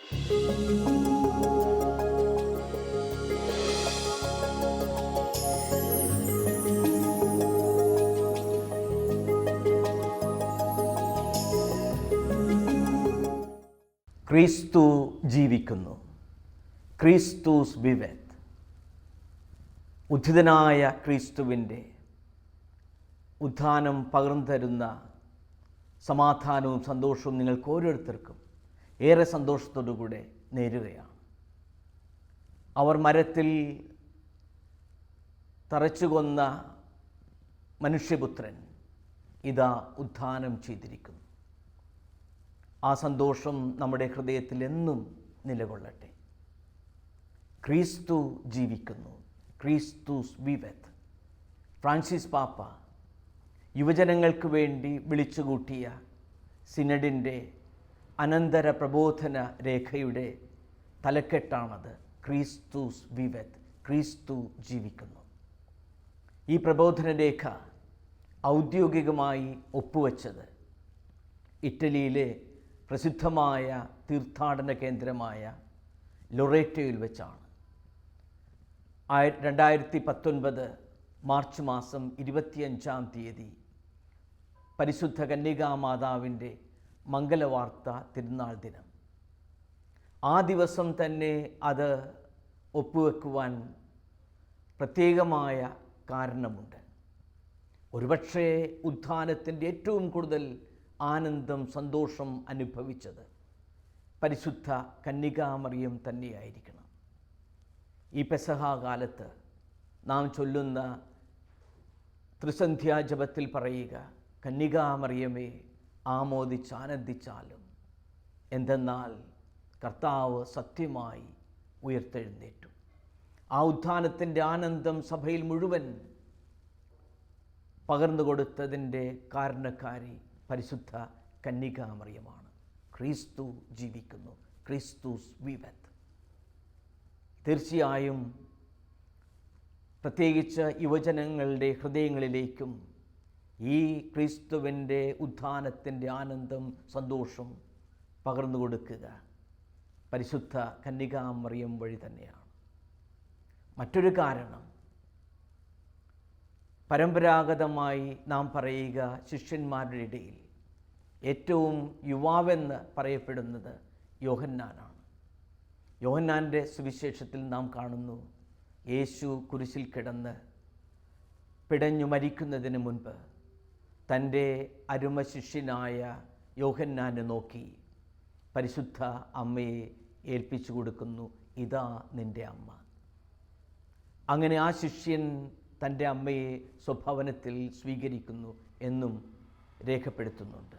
ക്രിസ്തു ജീവിക്കുന്നു. ക്രിസ്തുസ് വിവെത്. ഉദ്ധിതനായ ക്രിസ്തുവിൻ്റെ ഉത്ഥാനം പകർന്നു തരുന്ന സമാധാനവും സന്തോഷവും നിങ്ങൾക്ക് ഓരോരുത്തർക്കും ഏറെ സന്തോഷത്തോടുകൂടെ നേരുകയാണ്. അവർ മരത്തിൽ തറച്ചുകൊന്ന മനുഷ്യപുത്രൻ ഇതാ ഉത്ഥാനം ചെയ്തിരിക്കുന്നു. ആ സന്തോഷം നമ്മുടെ ഹൃദയത്തിൽ എന്നും നിലകൊള്ളട്ടെ. ക്രിസ്തു ജീവിക്കുന്നു. ക്രിസ്തുസ് വിവെത്. ഫ്രാൻസിസ് പാപ്പ യുവജനങ്ങൾക്ക് വേണ്ടി വിളിച്ചുകൂട്ടിയ സിനഡിൻ്റെ അനന്തര പ്രബോധന രേഖയുടെ തലക്കെട്ടാണത്. ക്രിസ്തുസ് വിവെത്. ക്രിസ്തു ജീവിക്കുന്നു. ഈ പ്രബോധന രേഖ ഔദ്യോഗികമായി ഒപ്പുവെച്ചത് ഇറ്റലിയിലെ പ്രസിദ്ധമായ തീർത്ഥാടന കേന്ദ്രമായ ലൊറേറ്റോയിൽ വെച്ചാണ്. 2019 മാർച്ച് മാസം 25-ാം തീയതി പരിശുദ്ധ കന്യകാമാതാവിൻ്റെ മംഗലവാർത്ത തിരുനാൾ ദിനം. ആ ദിവസം തന്നെ അത് ഒപ്പുവെക്കുവാൻ പ്രത്യേകമായ കാരണമുണ്ട്. ഒരുപക്ഷേ ഉത്ഥാനത്തിൻ്റെ ഏറ്റവും കൂടുതൽ ആനന്ദം, സന്തോഷം അനുഭവിച്ചത് പരിശുദ്ധ കന്യകാമറിയം തന്നെയായിരിക്കണം. ഈ പെസഹ കാലത്ത് നാം ചൊല്ലുന്ന ത്രിസന്ധ്യാജപത്തിൽ പറയുക, കന്യകാമറിയമേ ആമോദിച്ചാനന്ദിച്ചാലും, എന്തെന്നാൽ കർത്താവ് സത്യമായി ഉയർത്തെഴുന്നേറ്റു. ആ ഉത്ഥാനത്തിൻ്റെ ആനന്ദം സഭയിൽ മുഴുവൻ പകർന്നു കൊടുത്തതിൻ്റെ കാരണക്കാരി പരിശുദ്ധ കന്യകാമറിയമാണ്. ക്രിസ്തു ജീവിക്കുന്നു. ക്രിസ്തുസ് വിവെത്. തീർച്ചയായും പ്രത്യേകിച്ച് യുവജനങ്ങളുടെ ഹൃദയങ്ങളിലേക്കും ഈ ക്രിസ്തുവിൻ്റെ ഉത്ഥാനത്തിൻ്റെ ആനന്ദം, സന്തോഷം പകർന്നു കൊടുക്കുക പരിശുദ്ധ കന്യകാമറിയം വഴി തന്നെയാണ്. മറ്റൊരു കാരണം, പരമ്പരാഗതമായി നാം പറയുക, ശിഷ്യന്മാരുടെ ഇടയിൽ ഏറ്റവും യുവാവെന്ന് പറയപ്പെടുന്നത് യോഹന്നാനാണ്. യോഹന്നാൻ്റെ സുവിശേഷത്തിൽ നാം കാണുന്നു, യേശു കുരിശിൽ കിടന്ന് പിടഞ്ഞു മരിക്കുന്നതിന് മുൻപ് തൻ്റെ അരുമ ശിഷ്യനായ യോഹന്നാനെ നോക്കി പരിശുദ്ധ അമ്മയെ ഏൽപ്പിച്ചു കൊടുക്കുന്നു. ഇതാ നിൻ്റെ അമ്മ. അങ്ങനെ ആ ശിഷ്യൻ തൻ്റെ അമ്മയെ സ്വഭവനത്തിൽ സ്വീകരിക്കുന്നു എന്നും രേഖപ്പെടുത്തുന്നുണ്ട്.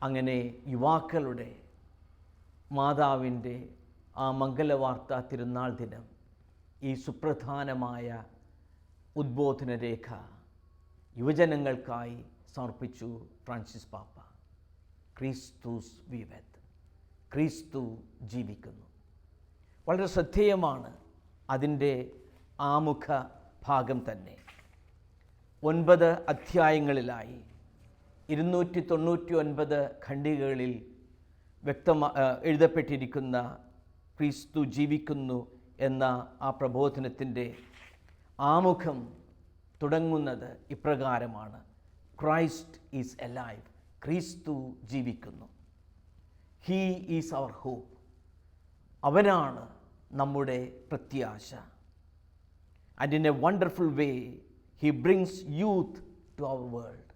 അങ്ങനെ യുവാക്കളുടെ മാതാവിൻ്റെ ആ മംഗലവാർത്ത തിരുനാൾ ദിനം ഈ സുപ്രധാനമായ ഉദ്ബോധന രേഖ യുവജനങ്ങൾക്കായി സമർപ്പിച്ചു ഫ്രാൻസിസ് പാപ്പ. ക്രിസ്തുസ് വിവെത്. ക്രിസ്തു ജീവിക്കുന്നു. വളരെ ശ്രദ്ധേയമാണ് അതിൻ്റെ ആമുഖ ഭാഗം തന്നെ. 9 അധ്യായങ്ങളിലായി 299 ഖണ്ഡികകളിൽ എഴുതപ്പെട്ടിരിക്കുന്ന ക്രിസ്തു ജീവിക്കുന്നു എന്ന ആ പ്രബോധനത്തിൻ്റെ ആമുഖം തുടങ്ങുന്നത് ഇപ്രകാരമാണ്: ക്രൈസ്റ്റ് ഈസ് എലൈവ്. ക്രിസ്തു ജീവിക്കുന്നു. He is our hope. അവനാണ് നമ്മുടെ പ്രത്യാശ. And in a wonderful way, he brings youth to our world.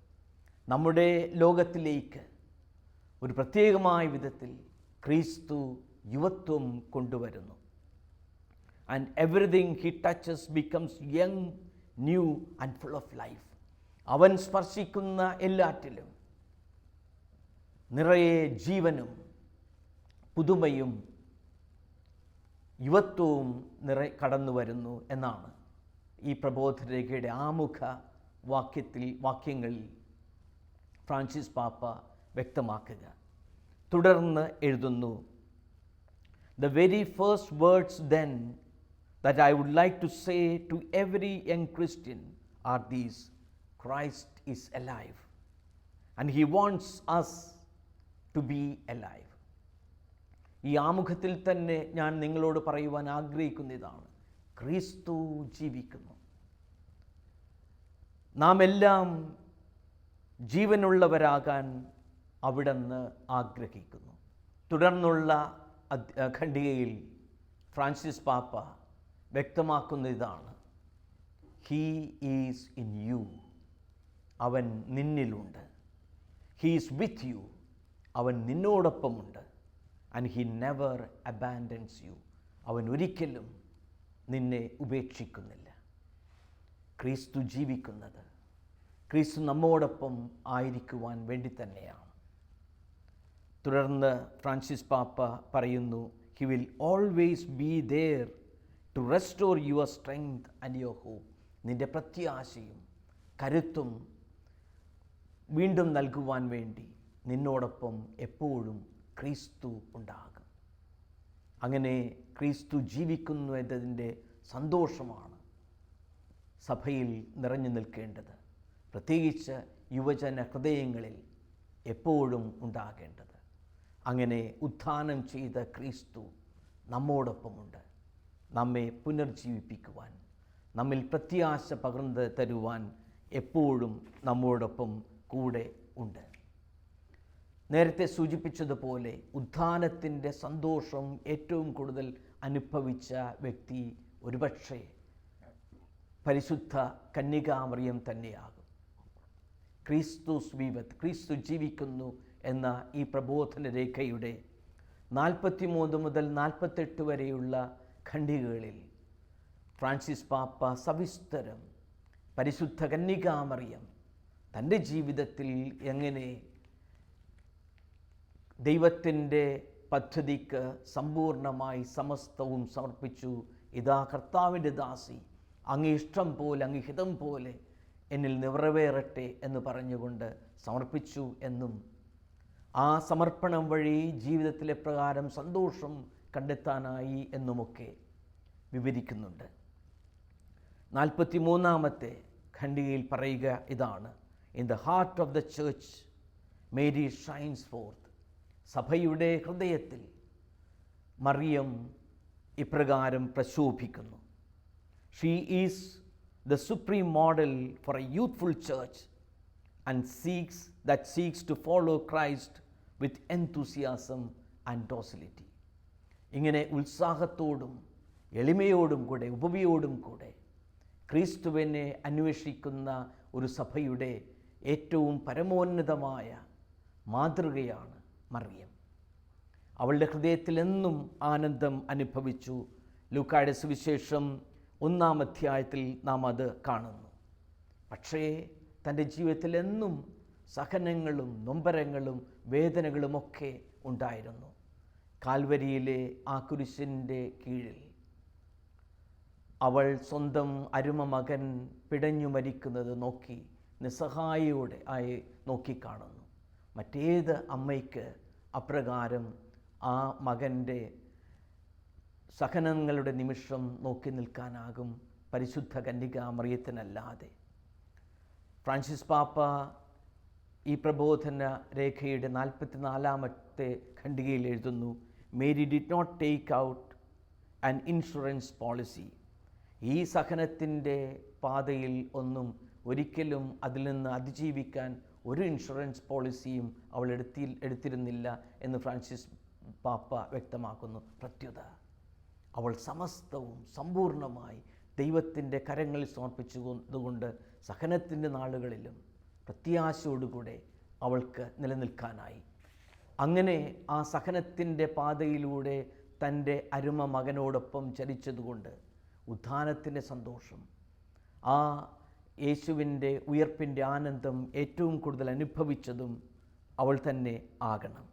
നമ്മുടെ ലോകത്തിലേക്ക് ഒരു പ്രത്യേകമായ വിധത്തിൽ ക്രിസ്തു യുവത്വം കൊണ്ടുവരുന്നു. And everything he touches becomes young, new and full of life. അവൻ സ്പർശിക്കുന്ന എല്ലാറ്റിലും നിറയെ ജീവനും പുതുമയും യുവത്വവും കടന്നു വരുന്നു എന്നാണ് ഈ പ്രബോധനരേഖയുടെ ആമുഖ വാക്യങ്ങളിൽ ഫ്രാൻസിസ് പാപ്പ വ്യക്തമാക്കുക. തുടർന്ന് എഴുതുന്നു, The very first words then that I would like to say to every young Christian are these: Christ is alive and he wants us to be alive. ഈ ആമുഖത്തിൽ തന്നെ ഞാൻ നിങ്ങളോട് പറയുവാൻ ആഗ്രഹിക്കുന്ന ഇതാണ്: ക്രിസ്തു ജീവിക്കുന്നു. നാം എല്ലാം ജീവനുള്ളവരാകാൻ അവിടുന്ന് ആഗ്രഹിക്കുന്നു. തുടർന്നുള്ള ഖണ്ഡികയിൽ ഫ്രാൻസിസ് പാപ്പ വ്യക്തമാക്കുന്ന ഇതാണ്: ഹീ ഈസ് ഇൻ യു, അവൻ നിന്നിലുണ്ട്. ഹീ ഈസ് വിത്ത് യു, അവൻ നിന്നോടൊപ്പമുണ്ട്. And he never abandons you, അവൻ ഒരിക്കലും നിന്നെ ഉപേക്ഷിക്കുന്നില്ല. ക്രിസ്തു ജീവിക്കുന്നത് ക്രിസ്തു നമ്മോടൊപ്പം ആയിരിക്കുവാൻ വേണ്ടി തന്നെയാണ്. തുടർന്ന് ഫ്രാൻസിസ് പാപ്പ പറയുന്നു: he will always be there to restore your strength and your hope. നിൻ്റെ പ്രത്യാശയും കരുത്തും വീണ്ടും നൽകുവാൻ വേണ്ടി നിന്നോടൊപ്പം എപ്പോഴും ക്രിസ്തു ഉണ്ടാകും. അങ്ങനെ ക്രിസ്തു ജീവിക്കുന്നു എന്നതിൻ്റെ സന്തോഷമാണ് സഭയിൽ നിറഞ്ഞു നിൽക്കേണ്ടത്, പ്രത്യേകിച്ച് യുവജന ഹൃദയങ്ങളിൽ എപ്പോഴും ഉണ്ടാകേണ്ടത്. അങ്ങനെ ഉത്ഥാനം ചെയ്ത ക്രിസ്തു നമ്മോടൊപ്പമുണ്ട്, നമ്മെ പുനർജീവിപ്പിക്കുവാൻ, നമ്മിൽ പ്രത്യാശ പകർന്നു തരുവാൻ എപ്പോഴും നമ്മോടൊപ്പം കൂടെ ഉണ്ട്. നേരത്തെ സൂചിപ്പിച്ചതുപോലെ ഉത്ഥാനത്തിൻ്റെ സന്തോഷം ഏറ്റവും കൂടുതൽ അനുഭവിച്ച വ്യക്തി ഒരുപക്ഷെ പരിശുദ്ധ കന്യകാമറിയം തന്നെയാകും. ക്രിസ്തുസ് വിവത്, ക്രിസ്തു ജീവിക്കുന്നു എന്ന ഈ പ്രബോധന രേഖയുടെ 43 മുതൽ 48 വരെയുള്ള ഖണ്ഡികകളിൽ ഫ്രാൻസിസ് പാപ്പ സവിസ്തരം പരിശുദ്ധ കന്യകാമറിയം തൻ്റെ ജീവിതത്തിൽ എങ്ങനെ ദൈവത്തിൻ്റെ പദ്ധതിക്ക് സമ്പൂർണമായി സമസ്തവും സമർപ്പിച്ചു. ഇതാ കർത്താവിൻ്റെ ദാസി, അങ്ങ് ഇഷ്ടം പോലെ, അങ്ങ് ഹിതം പോലെ എന്നിൽ നിറവേറട്ടെ എന്ന് പറഞ്ഞുകൊണ്ട് സമർപ്പിച്ചു എന്നും ആ സമർപ്പണം വഴി ജീവിതത്തിലെ പ്രകാരം സന്തോഷം കണ്ടെത്താനായി എന്നുമൊക്കെ വിവരിക്കുന്നുണ്ട്. 43-ാമത്തെ ഖണ്ഡികയിൽ പറയുക ഇതാണ്: in the heart of the church Mary shines forth. സഭയുടെ ഹൃദയത്തിൽ മറിയം ഇപ്രകാരം പ്രശോഭിക്കുന്നു. She is the supreme model for a youthful church and seeks to follow Christ with enthusiasm and docility. ഇങ്ങനെ ഉത്സാഹത്തോടും എളിമയോടും കൂടെ, ഉപവിയോടും കൂടെ ക്രിസ്തുവിനെ അന്വേഷിക്കുന്ന ഒരു സഭയുടെ ഏറ്റവും പരമോന്നതമായ മാതൃകയാണ് മറിയം. അവളുടെ ഹൃദയത്തിൽ എന്നും ആനന്ദം അനുഭവിച്ചു. ലൂക്കായുടെ സുവിശേഷം 1-ാം അധ്യായത്തിൽ നാം അത് കാണുന്നു. പക്ഷേ തൻ്റെ ജീവിതത്തിൽ എന്നും സഹനങ്ങളും നൊമ്പരങ്ങളും വേദനകളുമൊക്കെ ഉണ്ടായിരുന്നു. കാൽവരിയിലെ ആ കുരിശിൻ്റെ കീഴിൽ അവൾ സ്വന്തം അരുമ മകൻ പിടഞ്ഞു മരിക്കുന്നത് നോക്കി നിസ്സഹായയോടെ ആയി നോക്കിക്കാണുന്നു. മറ്റേത് അമ്മയ്ക്ക് അപ്രകാരം ആ മകൻ്റെ സഹനങ്ങളുടെ നിമിഷം നോക്കി നിൽക്കാനാകും? പരിശുദ്ധ കന്യകാമറിയത്തിനല്ലാതെ. ഫ്രാൻസിസ് പാപ്പ ഈ പ്രബോധന രേഖയുടെ 44-ാമത്തെ ഖണ്ഡികയിൽ എഴുതുന്നു: Mary did not take out an insurance policy. ഈ സഹനത്തിൻ്റെ പാതയിൽ ഒരിക്കലും അതിൽ നിന്ന് അതിജീവിക്കാൻ ഒരു ഇൻഷുറൻസ് പോളിസിയും അവൾ എടുത്തിരുന്നില്ല എന്ന് ഫ്രാൻസിസ് പാപ്പ വ്യക്തമാക്കുന്നു. പ്രത്യുത അവൾ സമസ്തവും സമ്പൂർണമായി ദൈവത്തിൻ്റെ കരങ്ങളിൽ സമർപ്പിച്ചുകൊണ്ട് സഹനത്തിൻ്റെ നാളുകളിലും പ്രത്യാശയോടുകൂടെ അവൾക്ക് നിലനിൽക്കാനായി. അങ്ങനെ ആ സഹനത്തിൻ്റെ പാതയിലൂടെ തൻ്റെ അരുമ മകനോടൊപ്പം ചരിച്ചതുകൊണ്ട് ഉത്ഥാനത്തിൻ്റെ സന്തോഷം, ആ യേശുവിൻ്റെ ഉയർപ്പിൻ്റെ ആനന്ദം ഏറ്റവും കൂടുതൽ അനുഭവിച്ചതും അവൾ തന്നെ ആകണം.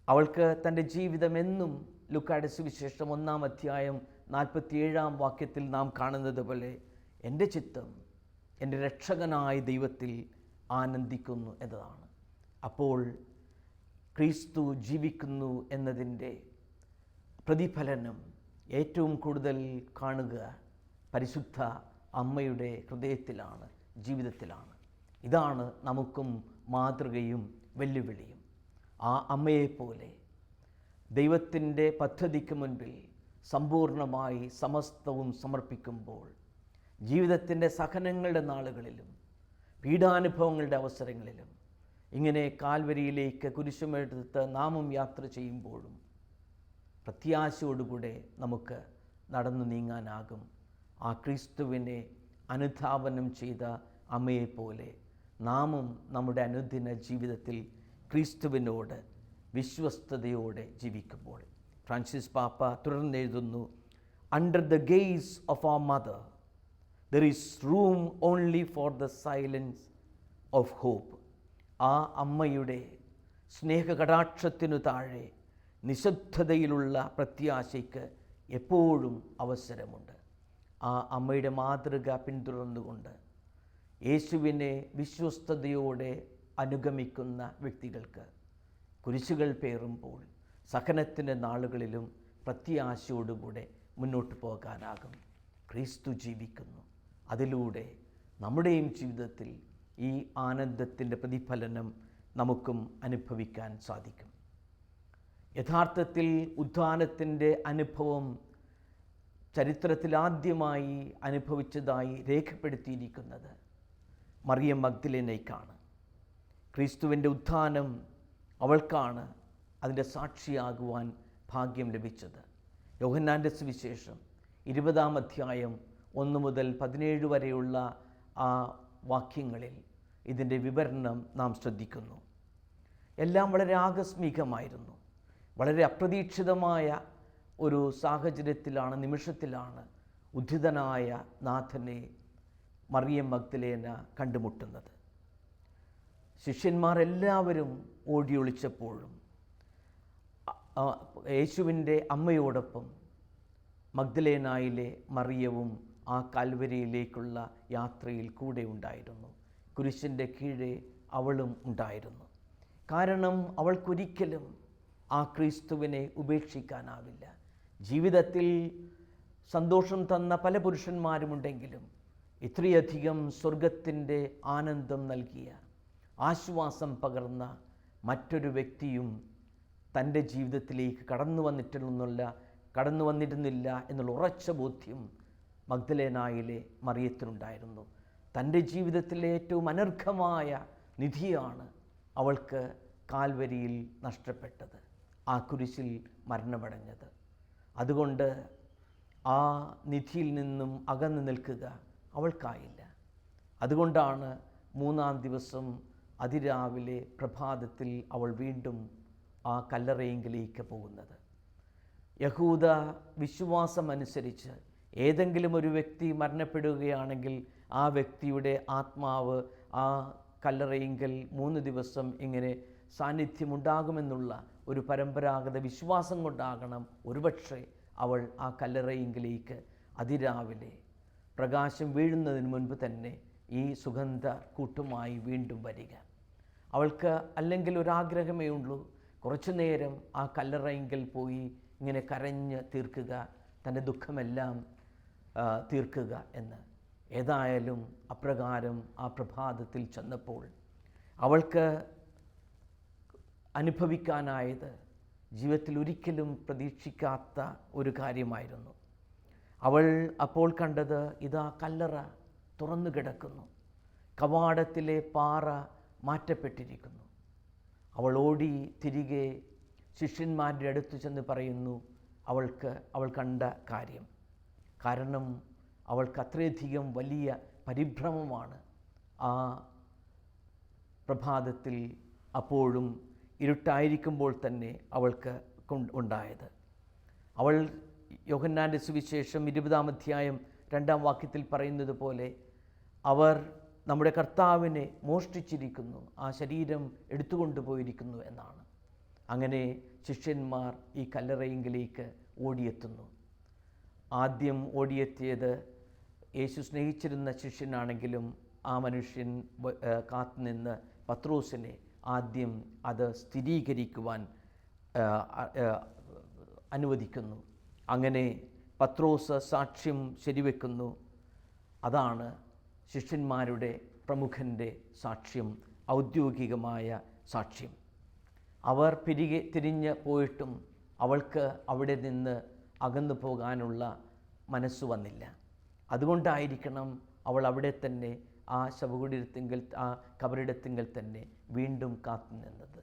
അവൾക്ക് തൻ്റെ ജീവിതം എന്നും ലൂക്കായുടെ സുവിശേഷം 1-ാം അധ്യായം 47-ാം വാക്യത്തിൽ നാം കാണുന്നത് പോലെ എൻ്റെ ചിത്തം എൻ്റെ രക്ഷകനായ ദൈവത്തിൽ ആനന്ദിക്കുന്നു എന്നതാണ്. അപ്പോൾ ക്രിസ്തു ജീവിക്കുന്നു എന്നതിൻ്റെ പ്രതിഫലനം ഏറ്റവും കൂടുതൽ കാണുക പരിശുദ്ധ അമ്മയുടെ ഹൃദയത്തിലാണ്, ജീവിതത്തിലാണ്. ഇതാണ് നമുക്കും മാതൃകയും വെല്ലുവിളിയും. ആ അമ്മയെപ്പോലെ ദൈവത്തിൻ്റെ പദ്ധതിക്ക് മുൻപിൽ സമ്പൂർണമായി സമസ്തവും സമർപ്പിക്കുമ്പോൾ ജീവിതത്തിൻ്റെ സഹനങ്ങളുടെ നാളുകളിലും പീഡാനുഭവങ്ങളുടെ അവസരങ്ങളിലും ഇങ്ങനെ കാൽവരിയിലേക്ക് കുരിശുമെടുത്ത് നാമും യാത്ര ചെയ്യുമ്പോഴും പ്രത്യാശയോടുകൂടെ നമുക്ക് നടന്നു നീങ്ങാനാകും. ആ ക്രിസ്തുവിനെ അനുധാവനം ചെയ്ത അമ്മയെപ്പോലെ നാമും നമ്മുടെ അനുദിന ജീവിതത്തിൽ ക്രിസ്തുവിനോട് വിശ്വസ്തയോടെ ജീവിക്കുമ്പോൾ. ഫ്രാൻസിസ് പാപ്പ തുടർന്നെഴുതുന്നു, under the gaze of our mother there is room only for the silence of hope. ആ അമ്മയുടെ സ്നേഹകടാക്ഷത്തിനു താഴെ നിശബ്ദതയിലുള്ള പ്രത്യാശയ്ക്ക് എപ്പോഴും അവസരമുണ്ട്. ആ അമ്മയുടെ മാതൃക പിന്തുടർന്നുകൊണ്ട് യേശുവിനെ വിശ്വസ്തയോടെ അനുഗമിക്കുന്ന വ്യക്തികൾക്ക് കുരിശുകൾ പേറുമ്പോൾ സഹനത്തിൻ്റെ നാളുകളിലും പ്രത്യാശയോടുകൂടെ മുന്നോട്ട് പോകാനാകും. ക്രിസ്തു ജീവിക്കുന്നു. അതിലൂടെ നമ്മുടെയും ജീവിതത്തിൽ ഈ ആനന്ദത്തിൻ്റെ പ്രതിഫലനം നമുക്കും അനുഭവിക്കാൻ സാധിക്കും. യഥാർത്ഥത്തിൽ ഉത്ഥാനത്തിൻ്റെ അനുഭവം ചരിത്രത്തിലാദ്യമായി അനുഭവിച്ചതായി രേഖപ്പെടുത്തിയിരിക്കുന്നത് മറിയം മഗ്ദലേനയ്ക്കാണ്. ക്രിസ്തുവിൻ്റെ ഉത്ഥാനം അവൾക്കാണ് അതിൻ്റെ സാക്ഷിയാകുവാൻ ഭാഗ്യം ലഭിച്ചത്. യോഹന്നാൻ്റെ സുവിശേഷം 20-ാം അധ്യായം 1 മുതൽ 17 വരെയുള്ള ആ വാക്യങ്ങളിൽ ഇതിൻ്റെ വിവരണം നാം ശ്രദ്ധിക്കുന്നു. എല്ലാം വളരെ ആകസ്മികമായിരുന്നു. വളരെ അപ്രതീക്ഷിതമായ ഒരു സാഹചര്യത്തിലാണ്, നിമിഷത്തിലാണ് ഉദ്ധിതനായ നാഥനെ മറിയം മഗ്ദലേന കണ്ടുമുട്ടുന്നത്. ശിഷ്യന്മാർ എല്ലാവരും ഓടിയൊളിച്ചപ്പോഴും യേശുവിൻ്റെ അമ്മയോടൊപ്പം മഗ്ദലേനായിലെ മറിയവും ആ കാൽവരിയിലേക്കുള്ള യാത്രയിൽ കൂടെ ഉണ്ടായിരുന്നു. കുരിശിൻ്റെ കീഴെ അവളും ഉണ്ടായിരുന്നു. കാരണം അവൾക്കൊരിക്കലും ആ ക്രിസ്തുവിനെ ഉപേക്ഷിക്കാനാവില്ല. ജീവിതത്തിൽ സന്തോഷം തന്ന പല പുരുഷന്മാരുമുണ്ടെങ്കിലും ഇത്രയധികം സ്വർഗത്തിൻ്റെ ആനന്ദം നൽകിയ, ആശ്വാസം പകർന്ന മറ്റൊരു വ്യക്തിയും തൻ്റെ ജീവിതത്തിലേക്ക് കടന്നു വന്നിരുന്നില്ല എന്നുള്ള ഉറച്ച ബോധ്യം മഗ്ദലേനായിലെ മറിയത്തിനുണ്ടായിരുന്നു. തൻ്റെ ജീവിതത്തിലെ ഏറ്റവും അനർഘമായ നിധിയാണ് അവൾക്ക് കാൽവരിയിൽ നഷ്ടപ്പെട്ടത്, ആ കുരിശിൽ മരണമടഞ്ഞത്. അതുകൊണ്ട് ആ നിധിയിൽ നിന്നും അകന്നു നിൽക്കുക അവൾക്കായില്ല. അതുകൊണ്ടാണ് 3-ാം ദിവസം അതിരാവിലെ പ്രഭാതത്തിൽ അവൾ വീണ്ടും ആ കല്ലറയെങ്കിലേക്ക് പോകുന്നത്. യഹൂദ വിശ്വാസമനുസരിച്ച് ഏതെങ്കിലും ഒരു വ്യക്തി മരണപ്പെടുകയാണെങ്കിൽ ആ വ്യക്തിയുടെ ആത്മാവ് ആ കല്ലറയെങ്കിൽ 3 ദിവസം ഇങ്ങനെ സാന്നിധ്യമുണ്ടാകുമെന്നുള്ള ഒരു പരമ്പരാഗത വിശ്വാസം കൊണ്ടാകണം ഒരുപക്ഷെ അവൾ ആ കല്ലറയെങ്കിലേക്ക് അതിരാവിലെ പ്രകാശം വീഴുന്നതിന് മുൻപ് തന്നെ ഈ സുഗന്ധ കൂട്ടുമായി വീണ്ടും വരിക. അവൾക്ക് അല്ലെങ്കിൽ ഒരാഗ്രഹമേ ഉള്ളൂ, കുറച്ചു നേരം ആ കല്ലറയെങ്കിൽ പോയി ഇങ്ങനെ കരഞ്ഞ് തീർക്കുക, തൻ്റെ ദുഃഖമെല്ലാം തീർക്കുക എന്ന്. ഏതായാലും അപ്രകാരം ആ പ്രഭാതത്തിൽ ചെന്നപ്പോൾ അവൾക്ക് അനുഭവിക്കാനായത് ജീവിതത്തിൽ ഒരിക്കലും പ്രതീക്ഷിക്കാത്ത ഒരു കാര്യമായിരുന്നു. അവൾ അപ്പോൾ കണ്ടത് ഇതാ കല്ലറ തുറന്നു കിടക്കുന്നു, കവാടത്തിലെ പാറ മാറ്റപ്പെട്ടിരിക്കുന്നു. അവൾ ഓടി തിരികെ ശിഷ്യന്മാരുടെ അടുത്ത് ചെന്ന് പറയുന്നു അവൾ കണ്ട കാര്യം. കാരണം അവൾക്ക് അത്രയധികം വലിയ പരിഭ്രമമാണ് ആ പ്രഭാതത്തിൽ, അപ്പോഴും ഇരുട്ടായിരിക്കുമ്പോൾ തന്നെ അവൾക്ക് ഉണ്ടായത്. അവൾ യോഹന്നാൻ്റെ സുവിശേഷം 20-ാം അധ്യായം 2-ാം വാക്യത്തിൽ പറയുന്നത് പോലെ അവർ നമ്മുടെ കർത്താവിനെ മോഷ്ടിച്ചിരിക്കുന്നു, ആ ശരീരം എടുത്തുകൊണ്ടുപോയിരിക്കുന്നു എന്നാണ്. അങ്ങനെ ശിഷ്യന്മാർ ഈ കല്ലറയെങ്കിലേക്ക് ഓടിയെത്തുന്നു. ആദ്യം ഓടിയെത്തിയത് യേശു സ്നേഹിച്ചിരുന്ന ശിഷ്യനാണെങ്കിലും ആ മനുഷ്യൻ കാത്തുനിന്ന് പത്രോസിനെ ആദ്യം അത് സ്ഥിരീകരിക്കുവാൻ അനുവദിക്കുന്നു. അങ്ങനെ പത്രോസ് സാക്ഷ്യം ശരിവെക്കുന്നു. അതാണ് ശിഷ്യന്മാരുടെ പ്രമുഖൻ്റെ സാക്ഷ്യം, ഔദ്യോഗികമായ സാക്ഷ്യം. അവർ തിരിഞ്ഞ് പോയിട്ടും അവൾക്ക് അവിടെ നിന്ന് അകന്നു പോകാനുള്ള മനസ്സ് വന്നില്ല. അതുകൊണ്ടായിരിക്കണം അവൾ അവിടെ തന്നെ ആ ശവകുടീരത്തിങ്കൽ, ആ കബറിടത്തിങ്കൽ തന്നെ വീണ്ടും കാത്തു നിന്നത്.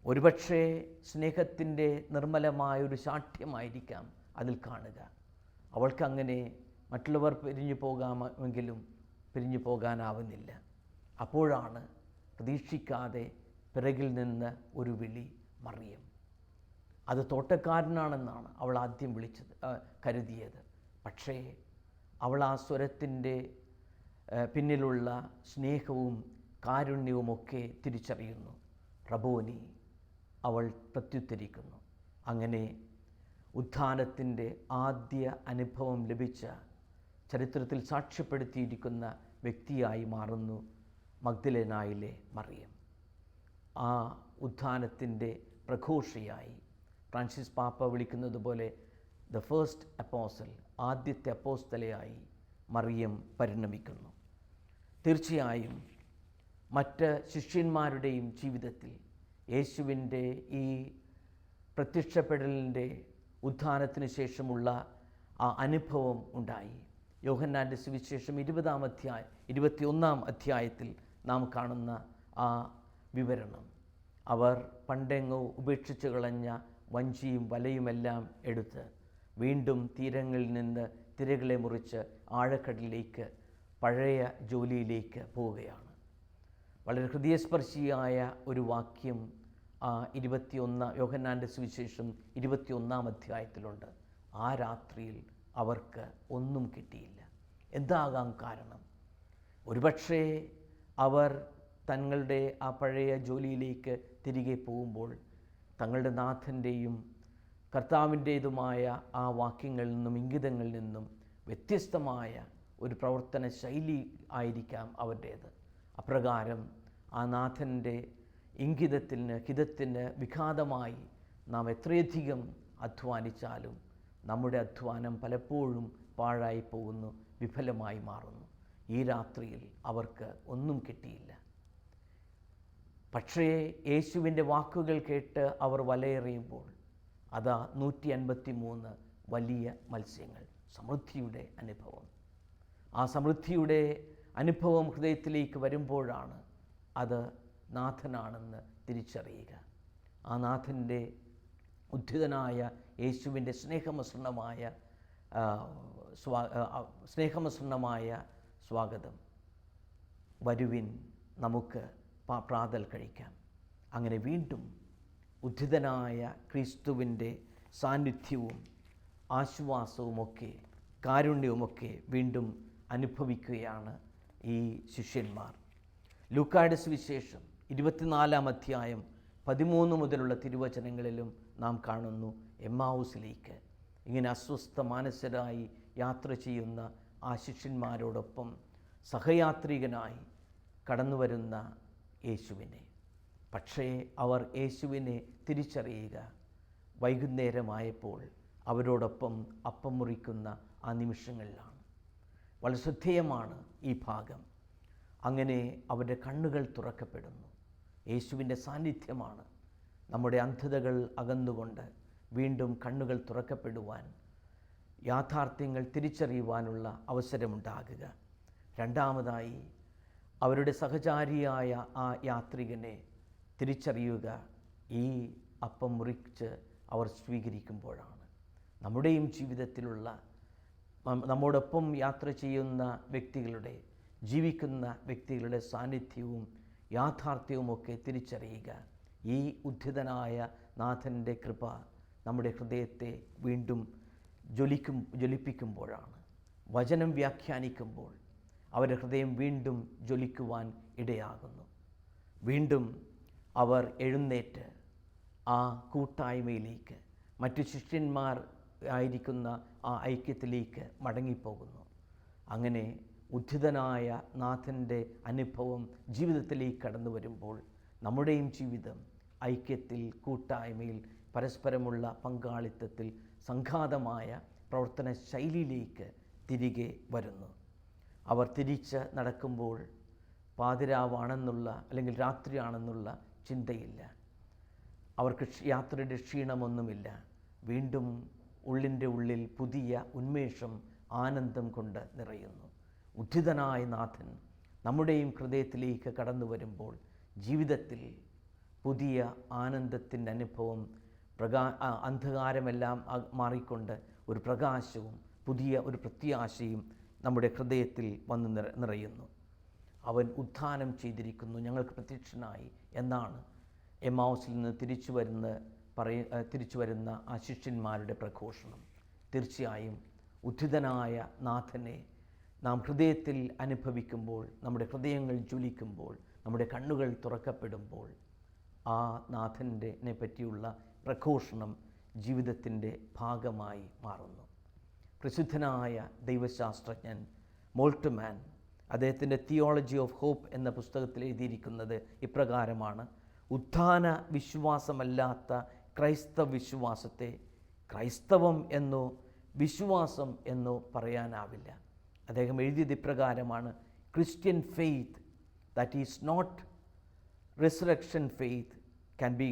ഒരുപക്ഷേ സ്നേഹത്തിൻ്റെ നിർമ്മലമായൊരു സാക്ഷ്യമായിരിക്കാം അതിൽ കാണുക. അവൾക്കങ്ങനെ മറ്റുള്ളവർ പിരിഞ്ഞു പോകാമെങ്കിലും പിരിഞ്ഞു പോകാനാവുന്നില്ല. അപ്പോഴാണ് പ്രതീക്ഷിക്കാതെ പിറകിൽ നിന്ന് ഒരു വിളി, മറിയം. അത് തോട്ടക്കാരനാണെന്നാണ് അവൾ ആദ്യം കരുതിയത്. പക്ഷേ അവൾ ആ സ്വരത്തിൻ്റെ പിന്നിലുള്ള സ്നേഹവും കാരുണ്യവുമൊക്കെ തിരിച്ചറിയുന്നു. റബോനി, അവൾ പ്രത്യുത്തരിക്കുന്നു. അങ്ങനെ ഉത്ഥാനത്തിൻ്റെ ആദ്യ അനുഭവം ലഭിച്ച, ചരിത്രത്തിൽ സാക്ഷ്യപ്പെടുത്തിയിരിക്കുന്ന വ്യക്തിയായി മാറുന്നു മഗ്ദലേനായിലെ മറിയം. ആ ഉത്ഥാനത്തിൻ്റെ പ്രഘോഷിയായി ഫ്രാൻസിസ് പാപ്പ വിളിക്കുന്നത് പോലെ ദ ഫസ്റ്റ് അപ്പോസ്റ്റൽ, ആദ്യത്തെ അപ്പോസ്തലയായി മറിയം പരിണമിക്കുന്നു. തീർച്ചയായും മറ്റ് ശിഷ്യന്മാരുടെയും ജീവിതത്തിൽ യേശുവിൻ്റെ ഈ പ്രത്യക്ഷപ്പെടലിൻ്റെ ഉത്ഥാനത്തിന് ശേഷമുള്ള ആ അനുഭവം ഉണ്ടായി. യോഹന്നാൻ്റെ സുവിശേഷം 21-ാം അധ്യായത്തിൽ നാം കാണുന്ന ആ വിവരണം, അവർ പണ്ടെങ്ങോ ഉപേക്ഷിച്ച് കളഞ്ഞ വഞ്ചിയും വലയുമെല്ലാം എടുത്ത് വീണ്ടും തീരങ്ങളിൽ നിന്ന് തിരകളെ മുറിച്ച് ആഴക്കടലിലേക്ക്, പഴയ ജോലിയിലേക്ക് പോവുകയാണ്. വളരെ ഹൃദയസ്പർശിയായ ഒരു വാക്യം യോഹന്നാൻ്റെ സുവിശേഷം 21-ാം അധ്യായത്തിലുണ്ട്. ആ രാത്രിയിൽ അവർക്ക് ഒന്നും കിട്ടിയില്ല. എന്താകാം കാരണം? ഒരുപക്ഷേ അവർ തങ്ങളുടെ ആ പഴയ ജോലിയിലേക്ക് തിരികെ പോകുമ്പോൾ തങ്ങളുടെ നാഥൻ്റെയും കർത്താവിൻ്റേതുമായ ആ വാക്യങ്ങളിൽ നിന്നും ഇംഗിതങ്ങളിൽ നിന്നും വ്യത്യസ്തമായ ഒരു പ്രവർത്തന ശൈലി ആയിരിക്കാം അവരുടേത്. അപ്രകാരം ആ നാഥൻ്റെ ഹിതത്തിന് വിഘാതമായി നാം എത്രയധികം അധ്വാനിച്ചാലും നമ്മുടെ അധ്വാനം പലപ്പോഴും പാഴായി പോകുന്നു, വിഫലമായി മാറുന്നു. ഈ രാത്രിയിൽ അവർക്ക് ഒന്നും കിട്ടിയില്ല. പക്ഷേ യേശുവിൻ്റെ വാക്കുകൾ കേട്ട് അവർ വലയെറിയുമ്പോൾ അതാ 153 വലിയ മത്സ്യങ്ങൾ, സമൃദ്ധിയുടെ അനുഭവം. ആ സമൃദ്ധിയുടെ അനുഭവം ഹൃദയത്തിലേക്ക് വരുമ്പോഴാണ് അത് നാഥനാണെന്ന് തിരിച്ചറിയുക. ആ നാഥൻ്റെ ഉദ്ധിതനായ യേശുവിൻ്റെ സ്നേഹമസൃണമായ സ്വാഗതം. വരുവിൻ, നമുക്ക് പ്രാതൽ കഴിക്കാം. അങ്ങനെ വീണ്ടും ഉദ്ധിതനായ ക്രിസ്തുവിൻ്റെ സാന്നിധ്യവും ആശ്വാസവുമൊക്കെ കാരുണ്യവുമൊക്കെ വീണ്ടും അനുഭവിക്കുകയാണ് ഈ ശിഷ്യന്മാർ. ലൂക്കായുടെ സുവിശേഷം 24-ാം അധ്യായം 13 മുതലുള്ള തിരുവചനങ്ങളിലും നാം കാണുന്നു എമ്മാവൂസിലേക്ക് ഇങ്ങനെ അസ്വസ്ഥ മാനസരായി യാത്ര ചെയ്യുന്ന ആ ശിഷ്യന്മാരോടൊപ്പം സഹയാത്രികനായി കടന്നു വരുന്ന യേശുവിനെ. പക്ഷേ അവർ യേശുവിനെ തിരിച്ചറിയുക വൈകുന്നേരമായപ്പോൾ അവരോടൊപ്പം അപ്പം മുറിക്കുന്ന ആ നിമിഷങ്ങളിലാണ്. വളരെ ശ്രദ്ധേയമാണ് ഈ ഭാഗം. അങ്ങനെ അവരുടെ കണ്ണുകൾ തുറക്കപ്പെടുന്നു. യേശുവിൻ്റെ സാന്നിധ്യമാണ് നമ്മുടെ അന്ധതകൾ അകന്നുകൊണ്ട് വീണ്ടും കണ്ണുകൾ തുറക്കപ്പെടുവാൻ, യാഥാർത്ഥ്യങ്ങൾ തിരിച്ചറിയുവാനുള്ള അവസരമുണ്ടാകുക. രണ്ടാമതായി അവരുടെ സഹചാരിയായ ആ യാത്രികനെ തിരിച്ചറിയുക ഈ അപ്പം മുറിച്ച് അവർ സ്വീകരിക്കുമ്പോഴാണ്. നമ്മുടെയും ജീവിതത്തിലുള്ള നമ്മോടൊപ്പം യാത്ര ചെയ്യുന്ന വ്യക്തികളുടെ, ജീവിക്കുന്ന വ്യക്തികളുടെ സാന്നിധ്യവും യാഥാർത്ഥ്യവുമൊക്കെ തിരിച്ചറിയുക. ഈ ഉദ്ധിതനായ നാഥൻ്റെ കൃപ നമ്മുടെ ഹൃദയത്തെ വീണ്ടും ജ്വലിപ്പിക്കുമ്പോഴാണ്. വചനം വ്യാഖ്യാനിക്കുമ്പോൾ അവരുടെ ഹൃദയം വീണ്ടും ജ്വലിക്കുവാൻ ഇടയാകുന്നു. വീണ്ടും അവർ എഴുന്നേറ്റ് ആ കൂട്ടായ്മയിലേക്ക്, മറ്റു ശിഷ്യന്മാർ ആയിരിക്കുന്ന ആ ഐക്യത്തിലേക്ക് മടങ്ങിപ്പോകുന്നു. അങ്ങനെ ഉദ്ധിതനായ നാഥൻ്റെ അനുഭവം ജീവിതത്തിലേക്ക് കടന്നു വരുമ്പോൾ നമ്മുടെയും ജീവിതം ഐക്യത്തിൽ, കൂട്ടായ്മയിൽ, പരസ്പരമുള്ള പങ്കാളിത്തത്തിൽ, സംഘാതമായ പ്രവർത്തന ശൈലിയിലേക്ക് തിരികെ വരുന്നു. അവർ തിരിച്ച് നടക്കുമ്പോൾ പാതിരാവാണെന്നുള്ള അല്ലെങ്കിൽ രാത്രിയാണെന്നുള്ള ചിന്തയില്ല. അവർക്ക് യാത്രയുടെ ക്ഷീണമൊന്നുമില്ല. വീണ്ടും ഉള്ളിൻ്റെ ഉള്ളിൽ പുതിയ ഉന്മേഷം, ആനന്ദം കൊണ്ട് നിറയുന്നു. ഉദ്ധിതനായ നാഥൻ നമ്മുടെയും ഹൃദയത്തിലേക്ക് കടന്നു വരുമ്പോൾ ജീവിതത്തിൽ പുതിയ ആനന്ദത്തിൻ്റെ അനുഭവം, അന്ധകാരമെല്ലാം മാറിക്കൊണ്ട് ഒരു പ്രകാശവും പുതിയ ഒരു പ്രത്യാശയും നമ്മുടെ ഹൃദയത്തിൽ വന്ന് നിറയുന്നു. അവൻ ഉത്ഥാനം ചെയ്തിരിക്കുന്നു, ഞങ്ങൾക്ക് പ്രത്യക്ഷനായി എന്നാണ് എമ്മാവുസിൽ നിന്ന് തിരിച്ചു വരുന്ന ആ ശിഷ്യന്മാരുടെ പ്രഘോഷണം. തീർച്ചയായും ഉദ്ധിതനായ നാഥനെ നാം ഹൃദയത്തിൽ അനുഭവിക്കുമ്പോൾ, നമ്മുടെ ഹൃദയങ്ങൾ ജ്വലിക്കുമ്പോൾ, നമ്മുടെ കണ്ണുകൾ തുറക്കപ്പെടുമ്പോൾ ആ നാഥനെ പറ്റിയുള്ള പ്രഘോഷണം ജീവിതത്തിൻ്റെ ഭാഗമായി മാറുന്നു. പ്രസിദ്ധനായ ദൈവശാസ്ത്രജ്ഞൻ മോൾട്ട്മാൻ അദ്ദേഹത്തിൻ്റെ തിയോളജി ഓഫ് ഹോപ്പ് എന്ന പുസ്തകത്തിൽ എഴുതിയിരിക്കുന്നത് ഇപ്രകാരമാണ്: ഉത്ഥാന വിശ്വാസമല്ലാത്ത ക്രൈസ്തവ വിശ്വാസത്തെ ക്രൈസ്തവം എന്നോ വിശ്വാസം എന്നോ പറയാനാവില്ല. അദ്ദേഹം എഴുതിയത് ഇപ്രകാരമാണ്: Christian faith that is not resurrection faith can be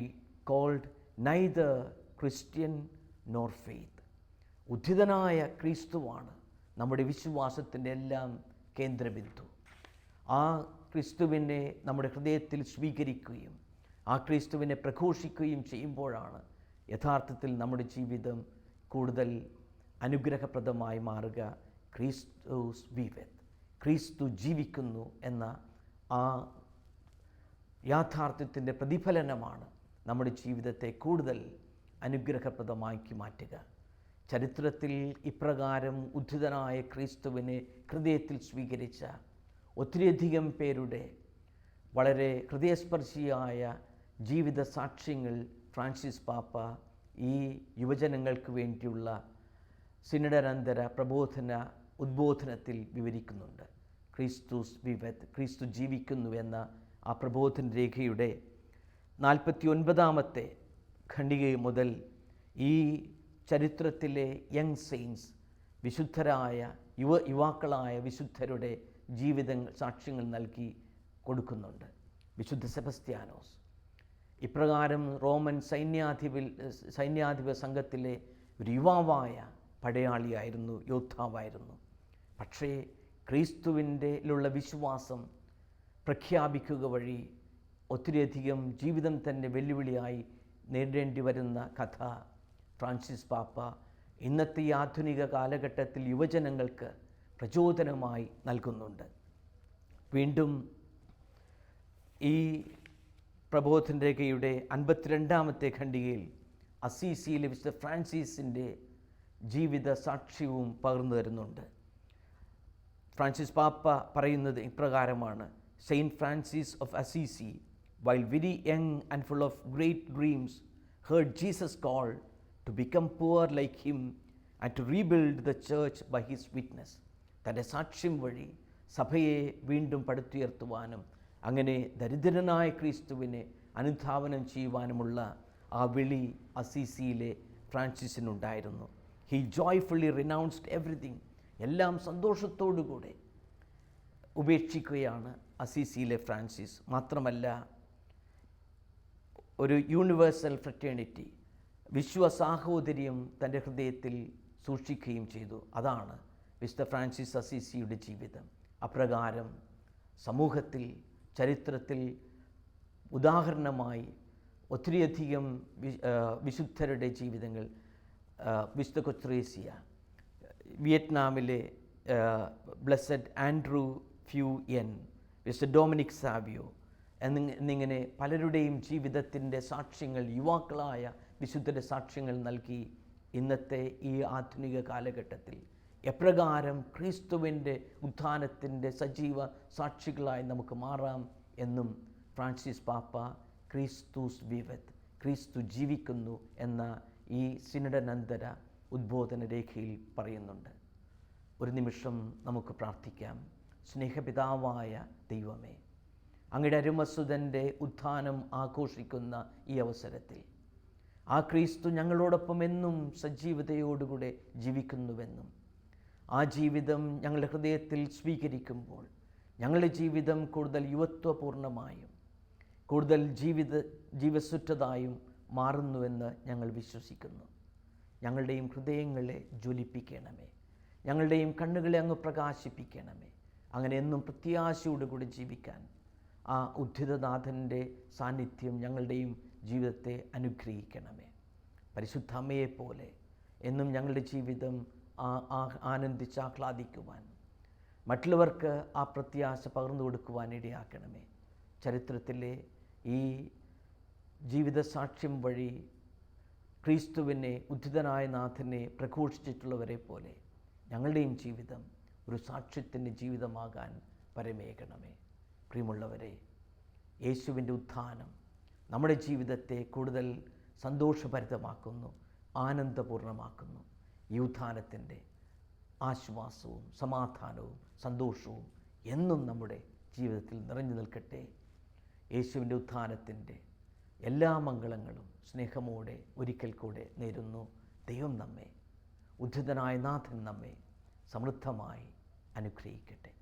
called neither Christian nor faith. ഉദ്ധിതനായ ക്രിസ്തുവാണ് നമ്മുടെ വിശ്വാസത്തിൻ്റെ എല്ലാം കേന്ദ്രബിന്ദു. ആ ക്രിസ്തുവിനെ നമ്മുടെ ഹൃദയത്തിൽ സ്വീകരിക്കുകയും ആ ക്രിസ്തുവിനെ പ്രഘോഷിക്കുകയും ചെയ്യുമ്പോഴാണ് യഥാർത്ഥത്തിൽ നമ്മുടെ ജീവിതം കൂടുതൽ അനുഗ്രഹപ്രദമായി മാറുക. ക്രിസ്തുസ് വിവെത്ത്, ക്രിസ്തു ജീവിക്കുന്നു എന്ന ആ യാഥാർത്ഥ്യത്തിൻ്റെ പ്രതിഫലനമാണ് നമ്മുടെ ജീവിതത്തെ കൂടുതൽ അനുഗ്രഹപ്രദമാക്കി മാറ്റുക. ചരിത്രത്തിൽ ഇപ്രകാരം ഉദ്ധിതനായ ക്രിസ്തുവിനെ ഹൃദയത്തിൽ സ്വീകരിച്ച ഒത്തിരിയധികം പേരുടെ വളരെ ഹൃദയസ്പർശിയായ ജീവിത സാക്ഷ്യങ്ങൾ ഫ്രാൻസിസ് പാപ്പ ഈ യുവജനങ്ങൾക്ക് വേണ്ടിയുള്ള സിനഡനന്തര ഉദ്ബോധനത്തിൽ വിവരിക്കുന്നുണ്ട്. ക്രിസ്തുസ് വിവെത്ത്, ക്രിസ്തു ജീവിക്കുന്നു എന്ന ആ പ്രബോധന രേഖയുടെ 49ാമത്തെ ഖണ്ഡിക മുതൽ ഈ ചരിത്രത്തിലെ യങ് സെയിൻസ്, വിശുദ്ധരായ യുവാക്കളായ വിശുദ്ധരുടെ സാക്ഷ്യങ്ങൾ നൽകി കൊടുക്കുന്നുണ്ട്. വിശുദ്ധ സെബസ്ത്യാനോസ് ഇപ്രകാരം റോമൻ സൈന്യാധിപ സംഘത്തിലെ ഒരു യുവാവായ പടയാളിയായിരുന്നു, യോദ്ധാവായിരുന്നു. പക്ഷേ ക്രിസ്തുവിലുള്ള വിശ്വാസം പ്രഖ്യാപിക്കുക വഴി ഒത്തിരിയധികം ജീവിതം തന്നെ വെല്ലുവിളിയായി നേരിടേണ്ടി വരുന്ന കഥ ഫ്രാൻസിസ് പാപ്പ ഇന്നത്തെ ഈ ആധുനിക കാലഘട്ടത്തിൽ യുവജനങ്ങൾക്ക് പ്രചോദനമായി നൽകുന്നുണ്ട്. വീണ്ടും ഈ പ്രബോധന രേഖയുടെ 52ാമത്തെ ഖണ്ഡികയിൽ അസീസിയിലെ വിശുദ്ധ ഫ്രാൻസിസിൻ്റെ ജീവിത സാക്ഷ്യവും പകർന്നു തരുന്നുണ്ട്. ഫ്രാൻസിസ് പാപ്പ പറയുന്നത് ഇപ്രകാരമാണ്: saint Francis of Assisi, while very young and full of great dreams, heard Jesus call to become poor like him and to rebuild the church by his witness. തൻ്റെ സാക്ഷ്യം വഴി സഭയെ വീണ്ടും പടുത്തുയർത്തുവാനും അങ്ങനെ ദരിദ്രനായ ക്രിസ്തുവിനെ അനുധാവനം ചെയ്യുവാനുമുള്ള ആ വിളി അസീസിയിലെ ഫ്രാൻസിസിനുണ്ടായിരുന്നു. ഹി ജോയ്ഫുള്ളി റിനൗൺസ്ഡ് എവറിത്തിങ്, എല്ലാം സന്തോഷത്തോടുകൂടെ ഉപേക്ഷിക്കുകയാണ് അസീസിയിലെ ഫ്രാൻസിസ്. മാത്രമല്ല, ഒരു യൂണിവേഴ്സൽ ഫ്രറ്റേണിറ്റി, വിശ്വസാഹോദര്യം തൻ്റെ ഹൃദയത്തിൽ സൂക്ഷിക്കുകയും ചെയ്തു. അതാണ് വിശുദ്ധ ഫ്രാൻസിസ് അസീസിയുടെ ജീവിതം. അപ്രകാരം സമൂഹത്തിൽ, ചരിത്രത്തിൽ ഉദാഹരണമായി ഒത്തിരിയധികം വിശുദ്ധരുടെ ജീവിതങ്ങൾ, വിശുദ്ധ കൊത്രേസ്യ, വിയറ്റ്നാമിലെ ബ്ലെസ്സഡ് ആൻഡ്രൂ ഫ്യൂ എൻ, വിശുദ്ധ ഡൊമിനിക് സാവിയോ എന്നിങ്ങനെ പലരുടെയും ജീവിതത്തിൻ്റെ സാക്ഷ്യങ്ങൾ, യുവാക്കളായ വിശുദ്ധരുടെ സാക്ഷ്യങ്ങൾ നൽകി ഇന്നത്തെ ഈ ആധുനിക കാലഘട്ടത്തിൽ എപ്രകാരം ക്രിസ്തുവിൻ്റെ ഉത്ഥാനത്തിൻ്റെ സജീവ സാക്ഷികളായി നമുക്ക് മാറാം എന്നും ഫ്രാൻസിസ് പാപ്പ ക്രിസ്തുസ് വിവെത്ത്, ക്രിസ്തു ജീവിക്കുന്നു എന്ന ഈ സിനഡനന്തര ഉദ്ബോധന രേഖയിൽ പറയുന്നുണ്ട്. ഒരു നിമിഷം നമുക്ക് പ്രാർത്ഥിക്കാം. സ്നേഹപിതാവായ ദൈവമേ, അങ്ങയുടെ അരുമസുതൻ്റെ ഉത്ഥാനം ആഘോഷിക്കുന്ന ഈ അവസരത്തിൽ ആ ക്രിസ്തു ഞങ്ങളോടൊപ്പം എന്നും സജീവതയോടുകൂടെ ജീവിക്കുന്നുവെന്നും ആ ജീവിതം ഞങ്ങളുടെ ഹൃദയത്തിൽ സ്വീകരിക്കുമ്പോൾ ഞങ്ങളുടെ ജീവിതം കൂടുതൽ യുവത്വപൂർണമായും കൂടുതൽ ജീവസുറ്റതായും മാറുന്നുവെന്ന് ഞങ്ങൾ വിശ്വസിക്കുന്നു. ഞങ്ങളുടെയും ഹൃദയങ്ങളെ ജ്വലിപ്പിക്കണമേ. ഞങ്ങളുടെയും കണ്ണുകളെ അങ്ങ് പ്രകാശിപ്പിക്കണമേ. അങ്ങനെ എന്നും പ്രത്യാശയോടുകൂടി ജീവിക്കാൻ ആ ഉദ്ധിതനാഥൻ്റെ സാന്നിധ്യം ഞങ്ങളുടെയും ജീവിതത്തെ അനുഗ്രഹിക്കണമേ. പരിശുദ്ധ അമ്മയെപ്പോലെ എന്നും ഞങ്ങളുടെ ജീവിതം ആനന്ദിച്ചാഹ്ലാദിക്കുവാൻ, മറ്റുള്ളവർക്ക് ആ പ്രത്യാശ പകർന്നു കൊടുക്കുവാൻ ഇടയാക്കണമേ. ചരിത്രത്തിലെ ഈ ജീവിത സാക്ഷ്യം വഴി ക്രിസ്തുവിനെ, ഉദ്ധിതനായ നാഥനെ പ്രഘോഷിച്ചിട്ടുള്ളവരെ പോലെ ഞങ്ങളുടെയും ജീവിതം ഒരു സാക്ഷ്യത്തിൻ്റെ ജീവിതമാകാൻ പരമേകണമേ. പ്രിയമുള്ളവരെ, യേശുവിൻ്റെ ഉത്ഥാനം നമ്മുടെ ജീവിതത്തെ കൂടുതൽ സന്തോഷഭരിതമാക്കുന്നു, ആനന്ദപൂർണ്ണമാക്കുന്നു. ഈ ഉത്ഥാനത്തിൻ്റെ ആശ്വാസവും സമാധാനവും സന്തോഷവും എന്നും നമ്മുടെ ജീവിതത്തിൽ നിറഞ്ഞു നിൽക്കട്ടെ. യേശുവിൻ്റെ ഉത്ഥാനത്തിൻ്റെ എല്ലാ മംഗളങ്ങളും സ്നേഹമോടെ ഒരിക്കൽ കൂടെ നേരുന്നു. ദൈവം നമ്മെ, ഉദ്ധിതനായ നാഥൻ നമ്മെ സമൃദ്ധമായി അനുഗ്രഹിക്കട്ടെ.